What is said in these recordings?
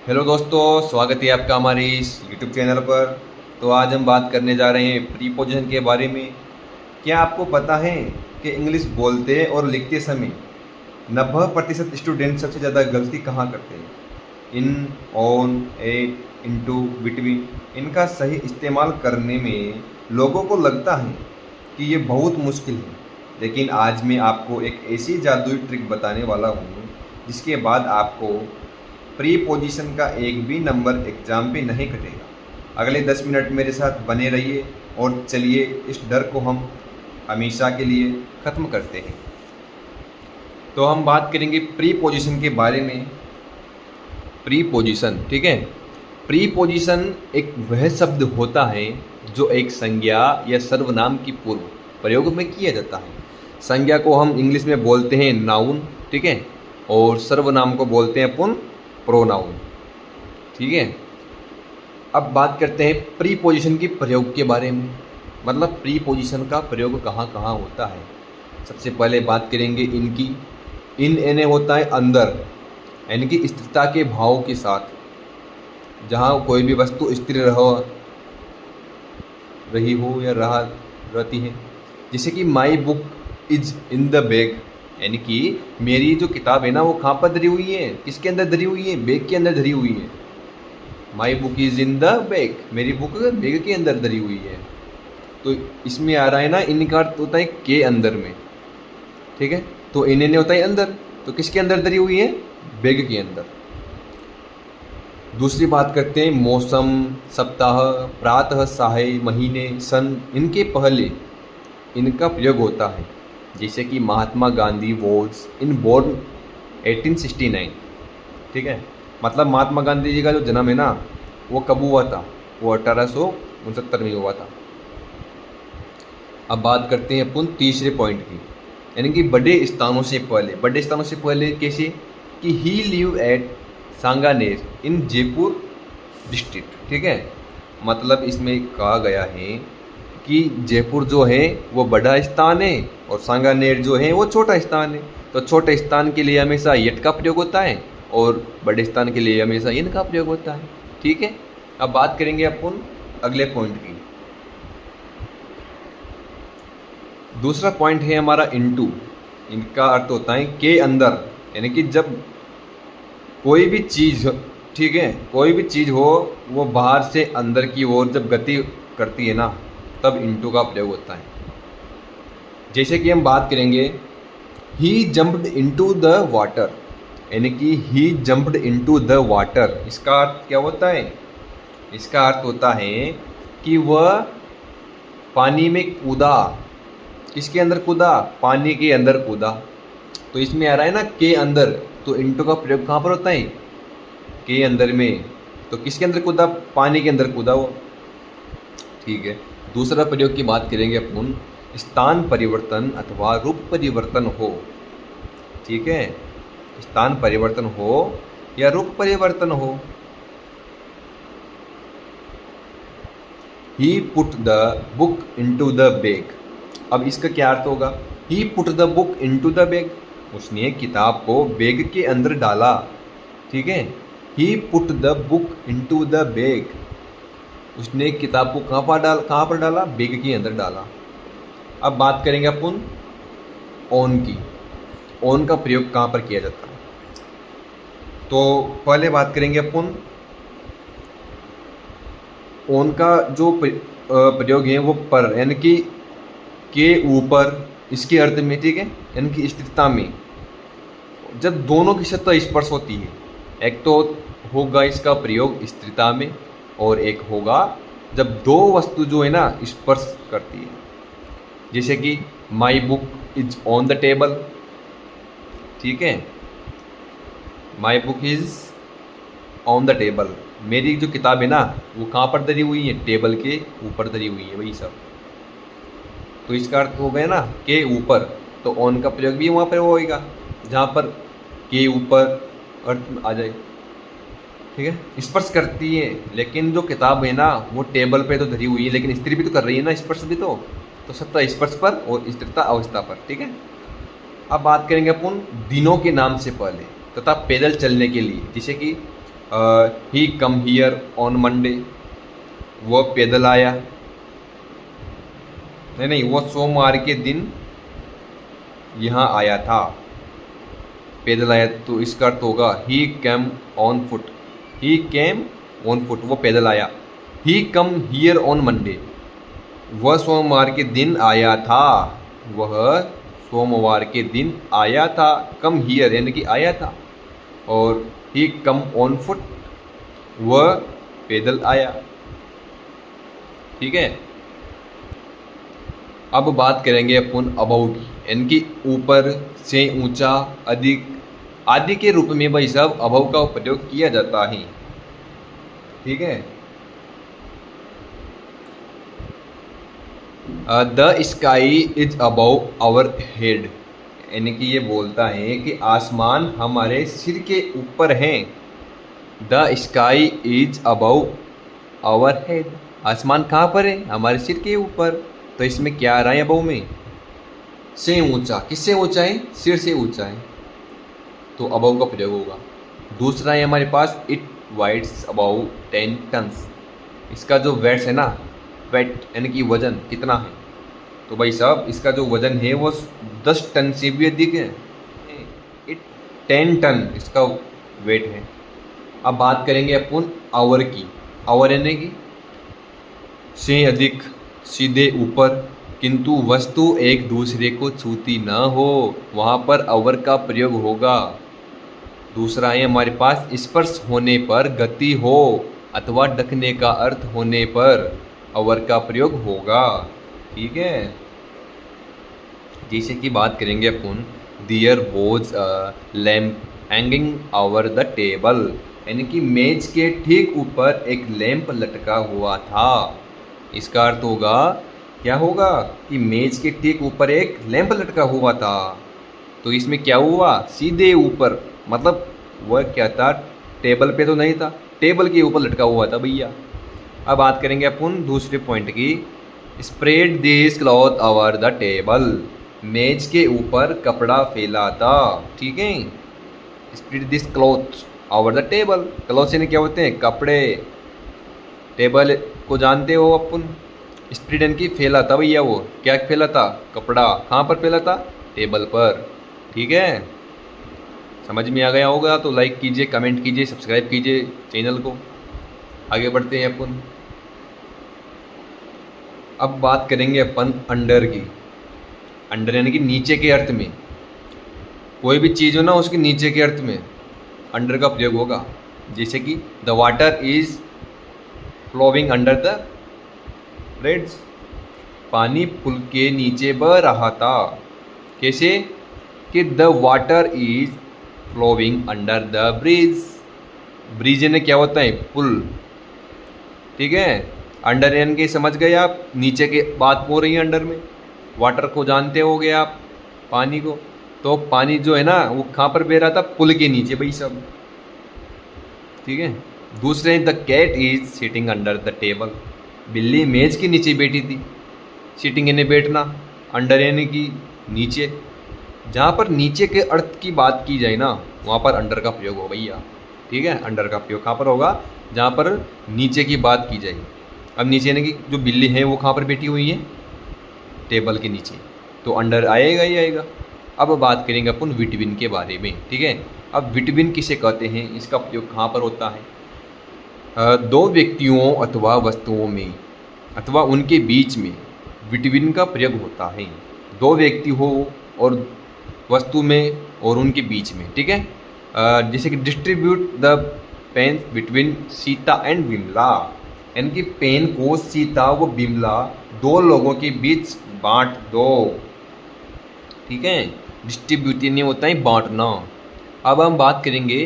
Hello दोस्तों, स्वागत है आपका हमारे इस यूट्यूब चैनल पर। तो आज हम बात करने जा रहे हैं प्रीपोजिशन के बारे में। क्या आपको पता है कि इंग्लिश बोलते और लिखते समय 90% स्टूडेंट सबसे ज़्यादा गलती कहाँ करते हैं? इन, ऑन, एट, इनटू, बिटवीन। इनका सही इस्तेमाल करने में लोगों को लगता है कि ये बहुत मुश्किल है, लेकिन आज मैं आपको एक ऐसी जादुई ट्रिक बताने वाला हूँ जिसके बाद आपको प्रीपोजिशन का एक भी नंबर एग्ज़ाम पे नहीं कटेगा। अगले 10 मिनट मेरे साथ बने रहिए और चलिए इस डर को हम हमेशा के लिए ख़त्म करते हैं। तो हम बात करेंगे प्रीपोजिशन के बारे में। प्रीपोजिशन, ठीक है। प्रीपोजिशन एक वह शब्द होता है जो एक संज्ञा या सर्वनाम की पूर्व प्रयोग में किया जाता है। संज्ञा को हम इंग्लिश में बोलते हैं नाउन, ठीक है, और सर्वनाम को बोलते हैं अपन प्रोनाउन, ठीक है। अब बात करते हैं प्रीपोजिशन की प्रयोग के बारे में, मतलब प्रीपोजिशन का प्रयोग कहाँ कहाँ होता है। सबसे पहले बात करेंगे इनकी। इन एने होता है अंदर, यानी कि स्थिरता के भाव के साथ, जहाँ कोई भी वस्तु स्थिर रही हो या रहती है। जैसे कि my book is in the bag, यानी कि मेरी जो किताब है ना वो कहाँ पर धरी हुई है, किसके अंदर धरी हुई है? बैग के अंदर धरी हुई है। My book is in the bag, मेरी बुक बैग के अंदर धरी हुई है। तो इसमें आ रहा है ना, इनका अर्थ होता है के अंदर में, ठीक है। तो इन्हें होता है अंदर, तो किसके अंदर धरी हुई है? बैग के अंदर। दूसरी बात करते हैं मौसम, सप्ताह, प्रातः, साय, महीने, सन, इनके पहले इनका प्रयोग होता है। जैसे कि Mahatma Gandhi was in born 1869, ठीक है। मतलब महात्मा गांधी जी का जो जन्म है ना वो कब हुआ था? वो 1869 में हुआ था। अब बात करते हैं अपन तीसरे पॉइंट की, यानी कि बड़े स्थानों से पहले। बड़े स्थानों से पहले कैसे? कि he live at Sanganer in Jaipur district, ठीक है। मतलब इसमें कहा गया है कि जयपुर जो है वो बड़ा स्थान है और सांगानेर जो है वो छोटा स्थान है। तो छोटे स्थान के लिए हमेशा यट का प्रयोग होता है और बड़े स्थान के लिए हमेशा इन का प्रयोग होता है, ठीक है। अब बात करेंगे अपन अगले पॉइंट की। दूसरा पॉइंट है हमारा इनटू। इनका अर्थ होता है के अंदर, यानी कि जब कोई भी चीज़, ठीक है, कोई भी चीज़ हो वो बाहर से अंदर की ओर जब गति करती है ना तब इनटू का प्रयोग होता है। जैसे कि हम बात करेंगे ही जंप्ड इनटू द वाटर, यानी कि ही जंप्ड इनटू द वाटर। इसका अर्थ क्या होता है? इसका अर्थ होता है कि वह पानी में कूदा। किसके अंदर कूदा? पानी के अंदर कूदा। तो इसमें आ रहा है ना के अंदर, तो इनटू का प्रयोग कहाँ पर होता है? के अंदर में। तो किसके अंदर कूदा? पानी के अंदर कूदा वो, ठीक है। दूसरा प्रयोग की बात करेंगे अपन, स्थान परिवर्तन अथवा रूप परिवर्तन हो, ठीक है। स्थान परिवर्तन हो या रूप परिवर्तन हो। He put the book into the bag. अब इसका क्या अर्थ होगा? He put the book into the bag, उसने किताब को बैग के अंदर डाला, ठीक है। He put the book into the bag, उसने किताब को कहाँ पर डाला? बैग के अंदर डाला। अब बात करेंगे अपन ऑन की। ऑन का प्रयोग कहाँ पर किया जाता है? तो पहले बात करेंगे अपन ऑन का जो प्रयोग है वो पर, यानी कि के ऊपर, इसके अर्थ में, ठीक है, यानी कि स्थिरता में। जब दोनों की सतह स्पर्श होती है, एक तो होगा इसका प्रयोग स्थिरता में और एक होगा जब दो वस्तु जो है ना स्पर्श करती है। जैसे कि my book is on the table, ठीक है। My book is on the table, मेरी जो किताब है ना वो कहाँ पर धरी हुई है? टेबल के ऊपर धरी हुई है, वही सब। तो इसका अर्थ हो गया ना के ऊपर, तो ऑन का प्रयोग भी वहाँ पर होएगा जहाँ पर के ऊपर अर्थ आ जाए, ठीक है। स्पर्श करती है, लेकिन जो किताब है ना वो टेबल पे तो धरी हुई है, लेकिन स्त्री भी तो कर रही है ना, स्पर्श भी तो सत्ता स्पर्श पर और स्थिरता अवस्था पर, ठीक है। अब बात करेंगे अपन दिनों के नाम से पहले तथा पैदल चलने के लिए। जैसे कि ही कम हियर ऑन मंडे, वो पैदल आया, नहीं वो सोमवार के दिन यहाँ आया था, पैदल आया, तो इसका अर्थ होगा he came on foot, he came on foot, वो पैदल आया। He come here on Monday, वह सोमवार के दिन आया था, वह सोमवार के दिन आया था, कम हियर यानी कि आया था, और ही कम ऑन फुट, वह पैदल आया। ठीक है, अब बात करेंगे अपन अबव की, यानी कि ऊपर से ऊंचा, अधिक आदि के रूप में भाई साहब अबव का प्रयोग किया जाता है। ठीक है, the sky is above our head, यानी कि ये बोलता है कि आसमान हमारे सिर के ऊपर है। The sky is above our head, आसमान कहाँ पर है? हमारे सिर के ऊपर। तो इसमें क्या आ रहा है अबव में? से ऊंचा, किससे ऊंचा है? सिर से ऊंचा है, तो अबव का प्रयोग होगा। दूसरा है हमारे पास इट वाइट्स अबव 10 टन्स, इसका जो वेट्स है ना, वेट यानी कि वजन कितना है, तो भाई साहब इसका जो वजन है वो 10 टन से भी अधिक है। इट 10 टन इसका वेट है। अब बात करेंगे अपन आवर की, आवर यानी कि से अधिक, सीधे ऊपर, किंतु वस्तु एक दूसरे को छूती न हो, वहाँ पर आवर का प्रयोग होगा। दूसरा है हमारे पास स्पर्श होने पर, गति हो अथवा ढकने का अर्थ होने पर आवर का प्रयोग होगा। ठीक है, जैसे कि बात करेंगे अपन there was a lamp hanging over the table, यानी कि मेज के ठीक ऊपर एक लैंप लटका हुआ था। इसका अर्थ होगा, क्या होगा कि मेज के ठीक ऊपर एक लैंप लटका हुआ था। तो इसमें क्या हुआ? सीधे ऊपर, मतलब वह क्या था? टेबल पे तो नहीं था, टेबल के ऊपर लटका हुआ था भैया। अब बात करेंगे अपन दूसरे पॉइंट की, spread this cloth over the table, मेज के ऊपर कपड़ा फैला था। ठीक है, spread this cloth over the table, cloth से क्या होते हैं? कपड़े। टेबल को जानते हो अपन, स्प्रेड यानी कि फैला था भैया, वो क्या फैला था? कपड़ा। कहाँ पर फैला था? टेबल पर। ठीक है, समझ में आ गया होगा तो लाइक कीजिए, कमेंट कीजिए, सब्सक्राइब कीजिए चैनल को। आगे बढ़ते हैं अपन। अब बात करेंगे अपन अंडर की। अंडर यानी कि नीचे के अर्थ में, कोई भी चीज़ हो ना उसके नीचे के अर्थ में अंडर का प्रयोग होगा। जैसे कि the water is flowing under the bridge, पानी पुल के नीचे बह रहा था। कैसे? कि the water is flowing under the bridge, bridge ने क्या होता है? पुल। ठीक है, अंडर यानी कि समझ गए आप, नीचे के बात हो रही है अंडर में। वाटर को जानते होगे आप, पानी को, तो पानी जो है ना वो कहाँ पर बह रहा था? पुल के नीचे भाई सब। ठीक है, दूसरे the cat is sitting under the table, बिल्ली मेज के नीचे बैठी थी। सिटिंग यानी बैठना, अंडर यानी कि नीचे। जहाँ पर नीचे के अर्थ की बात की जाए ना वहाँ पर अंडर का प्रयोग हो भैया। ठीक है, अंडर का प्रयोग कहाँ पर होगा? जहाँ पर नीचे की बात की जाए। अब नीचे यानी कि जो बिल्ली है वो कहाँ पर बैठी हुई है? टेबल के नीचे, तो अंडर आएगा ही आएगा। अब बात करेंगे अपन विटविन के बारे में। ठीक है, अब विटविन किसे कहते हैं, इसका प्रयोग कहाँ पर होता है? दो व्यक्तियों अथवा वस्तुओं में अथवा उनके बीच में बिटवीन का प्रयोग होता है। दो व्यक्ति हो और वस्तु में और उनके बीच में। ठीक है, जैसे कि distribute the pen between Sita and Bimla, यानी कि पेन को सीता व बिमला दो लोगों के बीच बांट दो। ठीक है, डिस्ट्रीब्यूट यानी होता है बांटना। अब हम बात करेंगे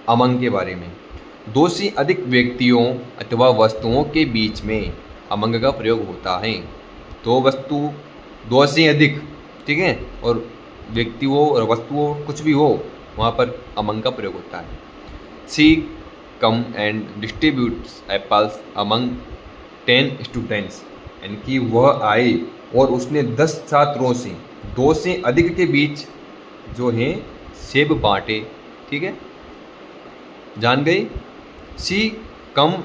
अमंग के बारे में। दो से अधिक व्यक्तियों अथवा वस्तुओं के बीच में अमंग का प्रयोग होता है। दो वस्तु, दो से अधिक, ठीक है, और व्यक्ति हो और वस्तु हो, कुछ भी हो, वहाँ पर अमंग का प्रयोग होता है। She come and distributes apples among 10 students, यानी कि वह आए और उसने 10 छात्रों से, दो से अधिक के बीच जो है सेब बांटे। ठीक है, जान गई। शी कम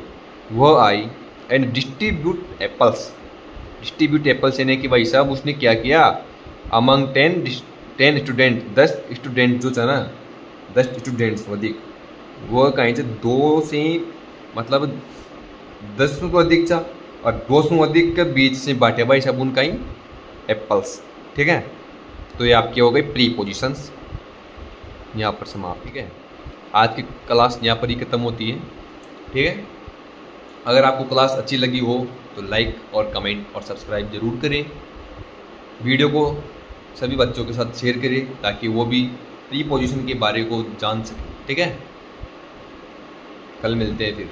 वह आई and distribute apples. Distribute apples यानी कि भाई साहब उसने क्या किया, अमंग 10 स्टूडेंट, 10 स्टूडेंट जो था ना, 10 स्टूडेंट्स वधिक वो कहीं से 2 से मतलब 10 को अधिक था और 200 अधिक के बीच से बांटे भाई साहब उनका ही एप्पल्स। ठीक है, तो ये आपकी हो गई प्रीपोजिशंस, यहाँ पर समाप्त। ठीक है, आज की क्लास यहाँ पर ही ख़त्म होती है। ठीक है, अगर आपको क्लास अच्छी लगी हो तो लाइक और कमेंट और सब्सक्राइब ज़रूर करें। वीडियो को सभी बच्चों के साथ शेयर करें ताकि वो भी प्रीपोजिशन के बारे को जान सकें। ठीक है, कल मिलते हैं फिर।